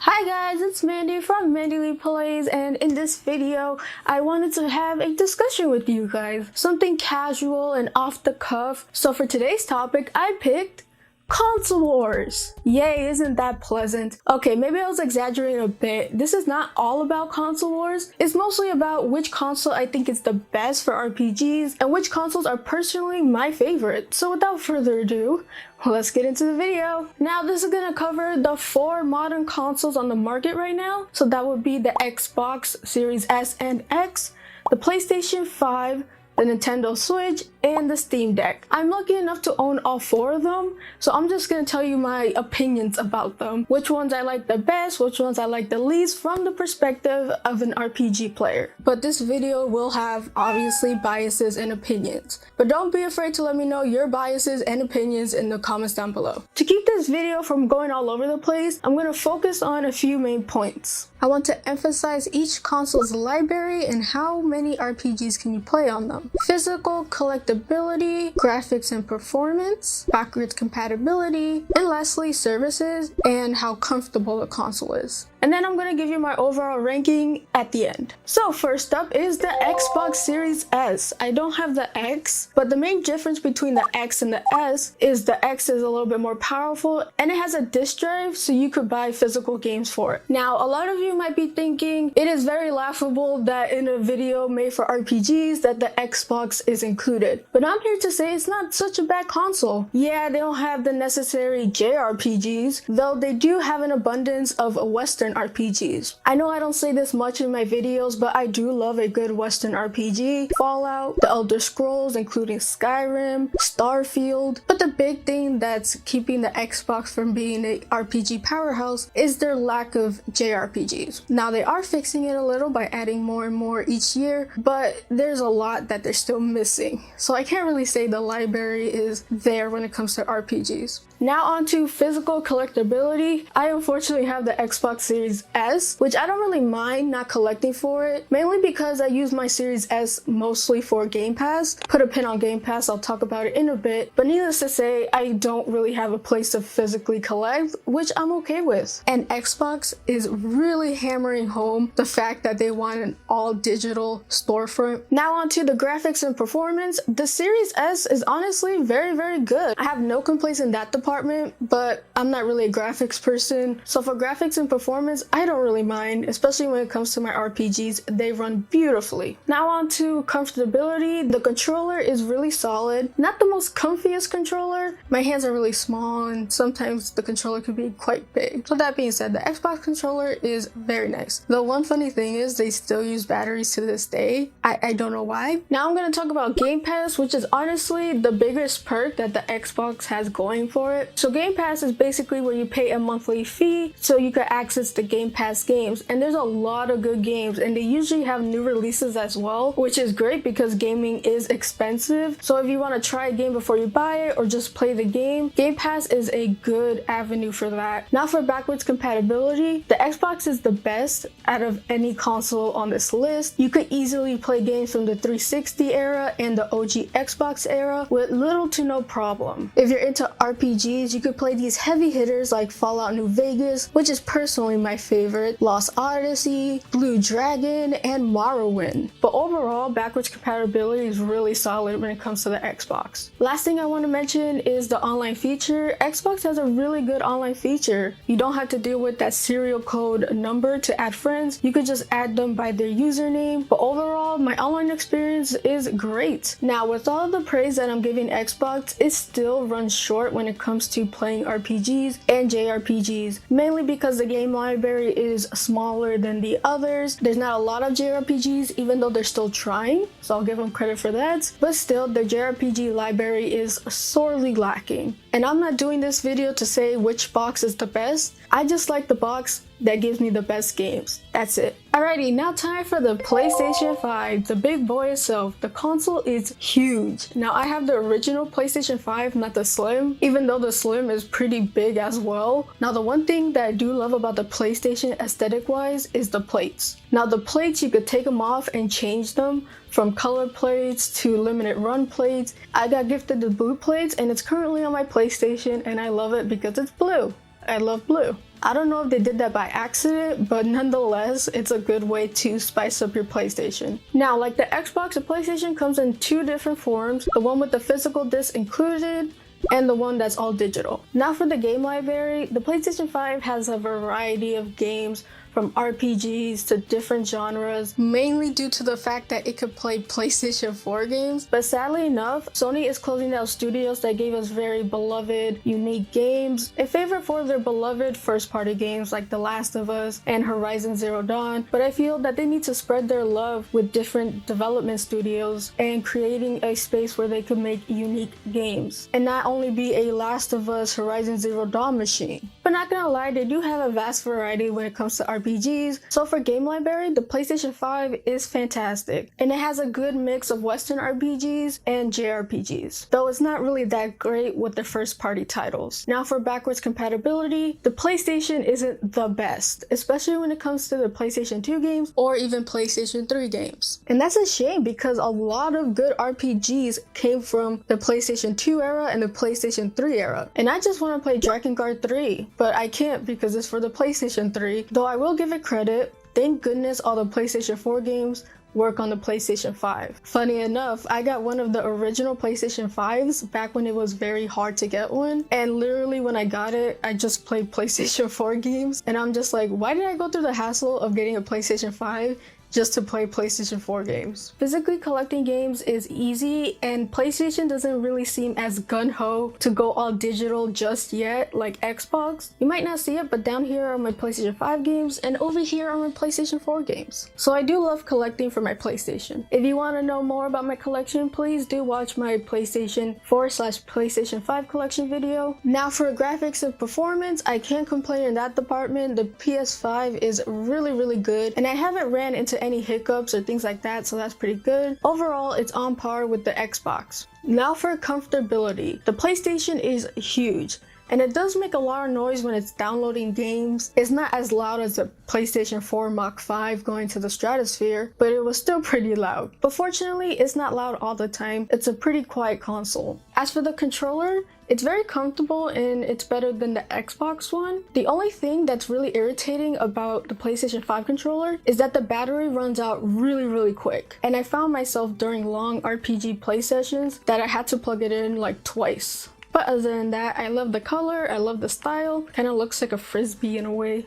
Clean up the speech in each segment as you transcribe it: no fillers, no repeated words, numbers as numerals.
Hi guys, it's Mandy from Mandyleeplays, and in this video, I wanted to have a discussion with you guys. Something casual and off the cuff. So for today's topic, I picked console wars. Yay, isn't that pleasant? Okay, maybe I was exaggerating a bit. This is not all about console wars. It's mostly about which console I think is the best for RPGs and which consoles are personally my favorite. So without further ado, let's get into the video. Now this is gonna cover the 4 modern consoles on the market right now. So that would be the Xbox Series S and X, the PlayStation 5, the Nintendo Switch, and the Steam Deck. I'm lucky enough to own all 4 of them, so I'm just gonna tell you my opinions about them. Which ones I like the best, which ones I like the least from the perspective of an RPG player. But this video will have obviously biases and opinions. But don't be afraid to let me know your biases and opinions in the comments down below. To keep this video from going all over the place, I'm gonna focus on a few main points. I want to emphasize each console's library and how many RPGs can you play on them. Physical collectability, graphics and performance, backwards compatibility, and lastly services and how comfortable the console is. And then I'm gonna give you my overall ranking at the end. So first up is the Xbox Series S. I don't have the X, but the main difference between the X and the S is the X is a little bit more powerful and it has a disc drive, so you could buy physical games for it. Now, a lot of you might be thinking it is very laughable that in a video made for RPGs that the Xbox is included. But I'm here to say it's not such a bad console. Yeah, they don't have the necessary JRPGs, though they do have an abundance of Western RPGs. I know I don't say this much in my videos, but I do love a good Western RPG. Fallout, The Elder Scrolls, including Skyrim, Starfield. But the big thing that's keeping the Xbox from being an RPG powerhouse is their lack of JRPGs. Now they are fixing it a little by adding more and more each year, but there's a lot that they're still missing. So I can't really say the library is there when it comes to RPGs. Now on to physical collectability. I unfortunately have the Xbox Series S, which I don't really mind not collecting for it, mainly because I use my Series S mostly for Game Pass. Put a pin on Game Pass, I'll talk about it in a bit, but needless to say, I don't really have a place to physically collect, which I'm okay with. And Xbox is really hammering home the fact that they want an all-digital storefront. Now on to the graphics and performance. The Series S is honestly very, very good. I have no complaints in that department, but I'm not really a graphics person. So for graphics and performance, I don't really mind, especially when it comes to my RPGs. They run beautifully. Now on to comfortability. The controller is really solid. Not the most comfiest controller. My hands are really small and sometimes the controller could be quite big. So that being said, the Xbox controller is very nice. The one funny thing is they still use batteries to this day. I don't know why. Now I'm going to talk about Game Pass, which is honestly the biggest perk that the Xbox has going for it. So Game Pass is basically where you pay a monthly fee so you can access the Game Pass games, and there's a lot of good games, and they usually have new releases as well, which is great because gaming is expensive. So if you want to try a game before you buy it or just play the game, Game Pass is a good avenue for that. Now for backwards compatibility, the Xbox is the best out of any console on this list. You could easily play games from the 360 era and the OG Xbox era with little to no problem. If you're into RPGs, you could play these heavy hitters like Fallout New Vegas, which is personally my favorite, Lost Odyssey, Blue Dragon, and Morrowind. But overall, backwards compatibility is really solid when it comes to the Xbox. Last thing I want to mention is the online feature. Xbox has a really good online feature. You don't have to deal with that serial code number to add friends. You could just add them by their username. But overall, my online experience is great. Now, with all of the praise that I'm giving Xbox, it still runs short when it comes to playing RPGs and JRPGs, mainly because the game library is smaller than the others. There's not a lot of JRPGs, even though they're still trying, so I'll give them credit for that. But still, the JRPG library is sorely lacking. And I'm not doing this video to say which box is the best. I just like the box that gives me the best games. That's it. Alrighty, now time for the PlayStation 5, the big boy itself. The console is huge. Now I have the original PlayStation 5, not the Slim, even though the Slim is pretty big as well. Now the one thing that I do love about the PlayStation aesthetic wise is the plates. Now the plates, you could take them off and change them from color plates to limited run plates. I got gifted the blue plates and it's currently on my PlayStation and I love it because it's blue. I love blue. I don't know if they did that by accident, but nonetheless, it's a good way to spice up your PlayStation. Now, like the Xbox, the PlayStation comes in two different forms, the one with the physical disc included and the one that's all digital. Now for the game library, the PlayStation 5 has a variety of games from RPGs to different genres, mainly due to the fact that it could play PlayStation 4 games. But sadly enough, Sony is closing down studios that gave us very beloved, unique games, a favorite for their beloved first-party games like The Last of Us and Horizon Zero Dawn. But I feel that they need to spread their love with different development studios and creating a space where they could make unique games and not only be a Last of Us, Horizon Zero Dawn machine. But not gonna lie, they do have a vast variety when it comes to RPGs. So for game library, the PlayStation 5 is fantastic, and it has a good mix of Western RPGs and JRPGs, though it's not really that great with the first party titles. Now for backwards compatibility, the PlayStation isn't the best, especially when it comes to the PlayStation 2 games or even PlayStation 3 games. And that's a shame because a lot of good RPGs came from the PlayStation 2 era and the PlayStation 3 era. And I just want to play Drakengard 3, but I can't because it's for the PlayStation 3, though I will give it credit. Thank goodness all the PlayStation 4 games work on the PlayStation 5. Funny enough, I got one of the original PlayStation 5s back when it was very hard to get one, and literally when I got it, I just played PlayStation 4 games, and I'm just like, why did I go through the hassle of getting a PlayStation 5 just to play PlayStation 4 games? Physically collecting games is easy, and PlayStation doesn't really seem as gung-ho to go all digital just yet like Xbox. You might not see it, but down here are my PlayStation 5 games and over here are my PlayStation 4 games. So I do love collecting for my PlayStation. If you want to know more about my collection, please do watch my PlayStation 4/PlayStation 5 collection video. Now for graphics and performance, I can't complain in that department. The PS5 is really good, and I haven't ran into any hiccups or things like that, so that's pretty good. Overall, it's on par with the Xbox. Now for comfortability. The PlayStation is huge, and it does make a lot of noise when it's downloading games. It's not as loud as the PlayStation 4 Mach 5 going to the stratosphere, but it was still pretty loud. But fortunately, it's not loud all the time. It's a pretty quiet console. As for the controller, it's very comfortable and it's better than the Xbox one. The only thing that's really irritating about the PlayStation 5 controller is that the battery runs out really quick. And I found myself during long RPG play sessions that I had to plug it in like twice. But other than that, I love the color, I love the style. Kind of looks like a frisbee in a way.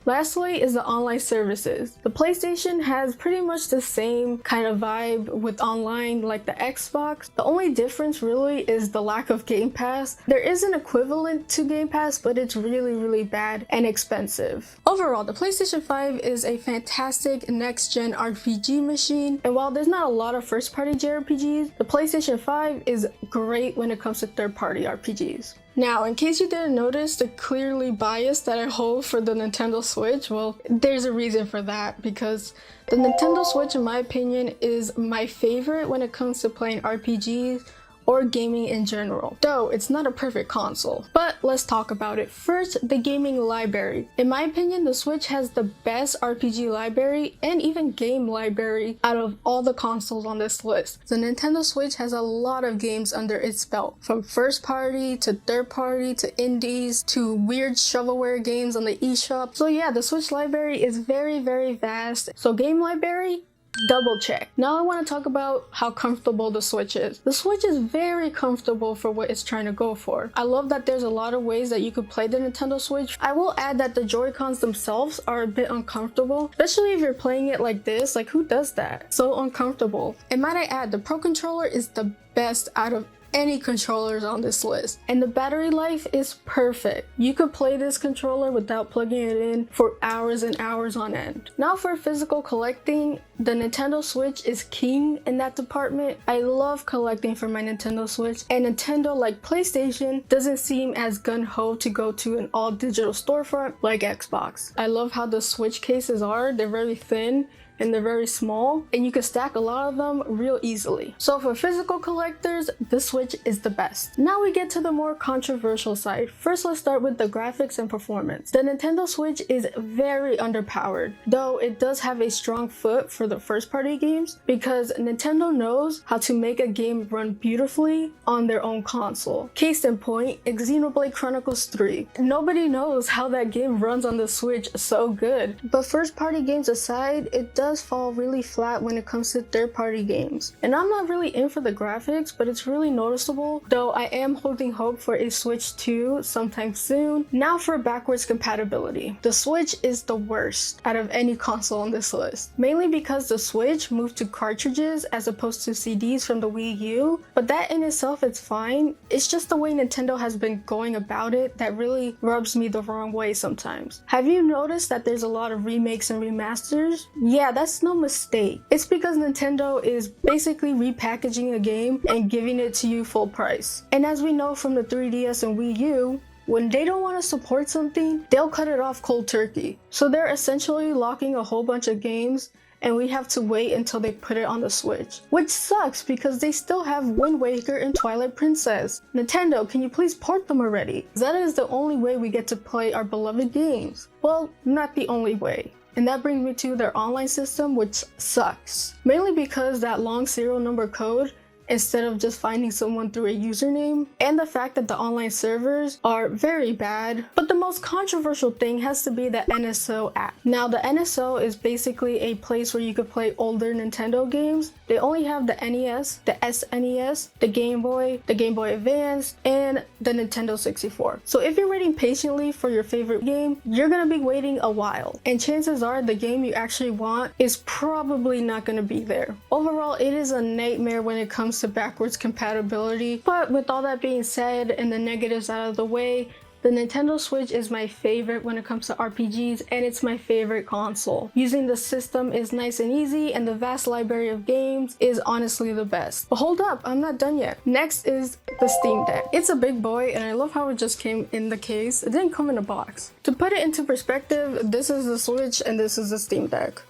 Lastly is the online services. The PlayStation has pretty much the same kind of vibe with online like the Xbox. The only difference really is the lack of Game Pass. There is an equivalent to Game Pass, but it's really bad and expensive. Overall, the PlayStation 5 is a fantastic next-gen RPG machine, and while there's not a lot of first-party JRPGs, the PlayStation 5 is great when it comes to third-party RPGs. Now, in case you didn't notice the clearly bias that I hold for the Nintendo Switch, well, there's a reason for that, because the Nintendo Switch, in my opinion, is my favorite when it comes to playing RPGs or gaming in general. Though it's not a perfect console, but let's talk about it. First, the gaming library. In my opinion, the Switch has the best RPG library and even game library out of all the consoles on this list. The Nintendo Switch has a lot of games under its belt, from first party to third party to indies to weird shovelware games on the eShop. So yeah, the Switch library is very vast. So game library, double check. Now I want to talk about how comfortable the Switch is. The Switch is very comfortable for what it's trying to go for. I love that there's a lot of ways that you could play the Nintendo Switch. I will add that the Joy-Cons themselves are a bit uncomfortable, especially if you're playing it like this. Like, who does that? So uncomfortable. And might I add, the Pro Controller is the best out of any controllers on this list, and the battery life is perfect. You could play this controller without plugging it in for hours and hours on end. Now for physical collecting, the Nintendo Switch is king in that department. I love collecting for my Nintendo Switch, and Nintendo, like PlayStation, doesn't seem as gung-ho to go to an all digital storefront like Xbox. I love how the Switch cases are. They're very thin and they're very small, and you can stack a lot of them real easily. So for physical collectors, the Switch is the best. Now we get to the more controversial side. First, let's start with the graphics and performance. The Nintendo Switch is very underpowered, though it does have a strong foot for the first-party games because Nintendo knows how to make a game run beautifully on their own console. Case in point, Xenoblade Chronicles 3. Nobody knows how that game runs on the Switch so good. But first-party games aside, it does fall really flat when it comes to third-party games. And I'm not really in for the graphics, but it's really noticeable, though I am holding hope for a Switch 2 sometime soon. Now for backwards compatibility. The Switch is the worst out of any console on this list, mainly because the Switch moved to cartridges as opposed to CDs from the Wii U, but that in itself is fine. It's just the way Nintendo has been going about it that really rubs me the wrong way sometimes. Have you noticed that there's a lot of remakes and remasters? Yeah, that's no mistake. It's because Nintendo is basically repackaging a game and giving it to you full price. And as we know from the 3DS and Wii U, when they don't want to support something, they'll cut it off cold turkey. So they're essentially locking a whole bunch of games, and we have to wait until they put it on the Switch. Which sucks because they still have Wind Waker and Twilight Princess. Nintendo, can you please port them already? That is the only way we get to play our beloved games. Well, not the only way. And that brings me to their online system, which sucks. Mainly because that long serial number code, instead of just finding someone through a username, and the fact that the online servers are very bad. But the most controversial thing has to be the NSO app. Now the NSO is basically a place where you could play older Nintendo games. They only have the NES, the SNES, the Game Boy Advance, and the Nintendo 64. So if you're waiting patiently for your favorite game, you're gonna be waiting a while. And chances are the game you actually want is probably not gonna be there. Overall, it is a nightmare when it comes to backwards compatibility. But with all that being said and the negatives out of the way, the Nintendo Switch is my favorite when it comes to RPGs, and it's my favorite console. Using the system is nice and easy, and the vast library of games is honestly the best. But hold up, I'm not done yet. Next is the Steam Deck. It's a big boy, and I love how it just came in the case. It didn't come in a box. To put it into perspective, this is the Switch and this is the Steam Deck.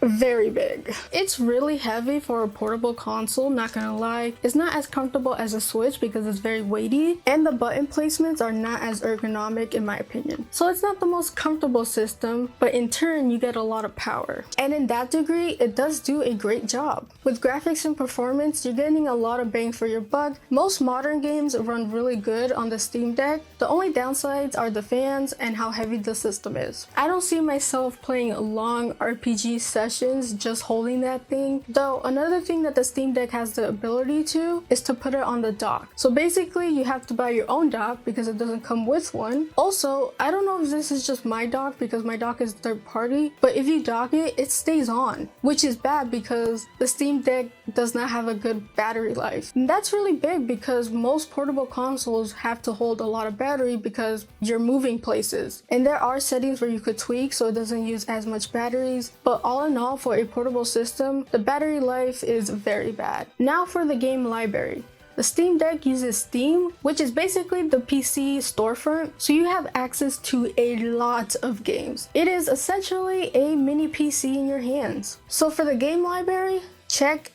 Very big. It's really heavy for a portable console, not gonna lie. It's not as comfortable as a Switch because it's very weighty, and the button placements are not as ergonomic in my opinion. So it's not the most comfortable system, but in turn you get a lot of power. And in that degree, it does do a great job. With graphics and performance, you're getting a lot of bang for your buck. Most modern games run really good on the Steam Deck. The only downsides are the fans and how heavy the system is. I don't see myself playing long RPG sessions just holding that thing. Though another thing that the Steam Deck has the ability to is to put it on the dock. So basically you have to buy your own dock because it doesn't come with one. Also, I don't know if this is just my dock because my dock is third party, but if you dock it, it stays on, which is bad because the Steam Deck does not have a good battery life. And that's really big because most portable consoles have to hold a lot of battery because you're moving places. And there are settings where you could tweak so it doesn't use as much batteries, but all in all, for a portable system, the battery life is very bad. Now for the game library. The Steam Deck uses Steam, which is basically the PC storefront, so you have access to a lot of games. It is essentially a mini PC in your hands. So for the game library, check.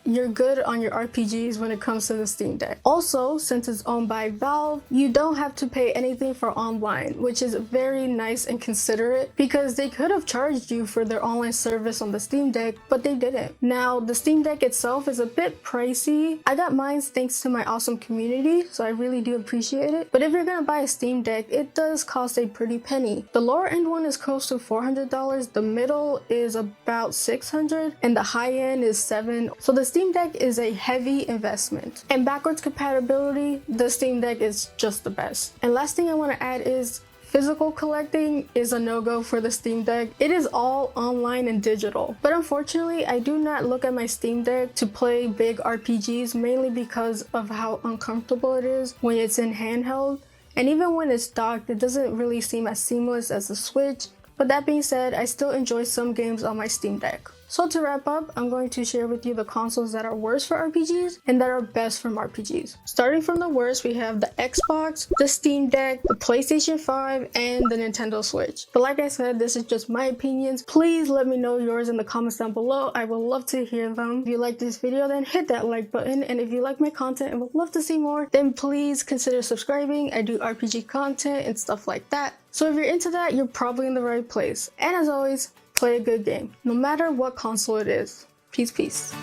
You're good on your RPGs when it comes to the Steam Deck. Also, since it's owned by Valve, you don't have to pay anything for online, which is very nice and considerate because they could have charged you for their online service on the Steam Deck, but they didn't. Now, the Steam Deck itself is a bit pricey. I got mine thanks to my awesome community, so I really do appreciate it. But if you're gonna buy a Steam Deck, it does cost a pretty penny. The lower end one is close to $400, the middle is about $600, and the high end is $700. So the Steam Deck is a heavy investment. And backwards compatibility, the Steam Deck is just the best. And last thing I want to add is physical collecting is a no-go for the Steam Deck. It is all online and digital. But unfortunately, I do not look at my Steam Deck to play big RPGs, mainly because of how uncomfortable it is when it's in handheld. And even when it's docked, it doesn't really seem as seamless as the Switch. But that being said, I still enjoy some games on my Steam Deck. So to wrap up, I'm going to share with you the consoles that are worst for RPGs and that are best from RPGs. Starting from the worst, we have the Xbox, the Steam Deck, the PlayStation 5, and the Nintendo Switch. But like I said, this is just my opinions. Please let me know yours in the comments down below. I would love to hear them. If you like this video, then hit that like button. And if you like my content and would love to see more, then please consider subscribing. I do RPG content and stuff like that. So if you're into that, you're probably in the right place. And as always, play a good game, no matter what console it is. Peace, peace.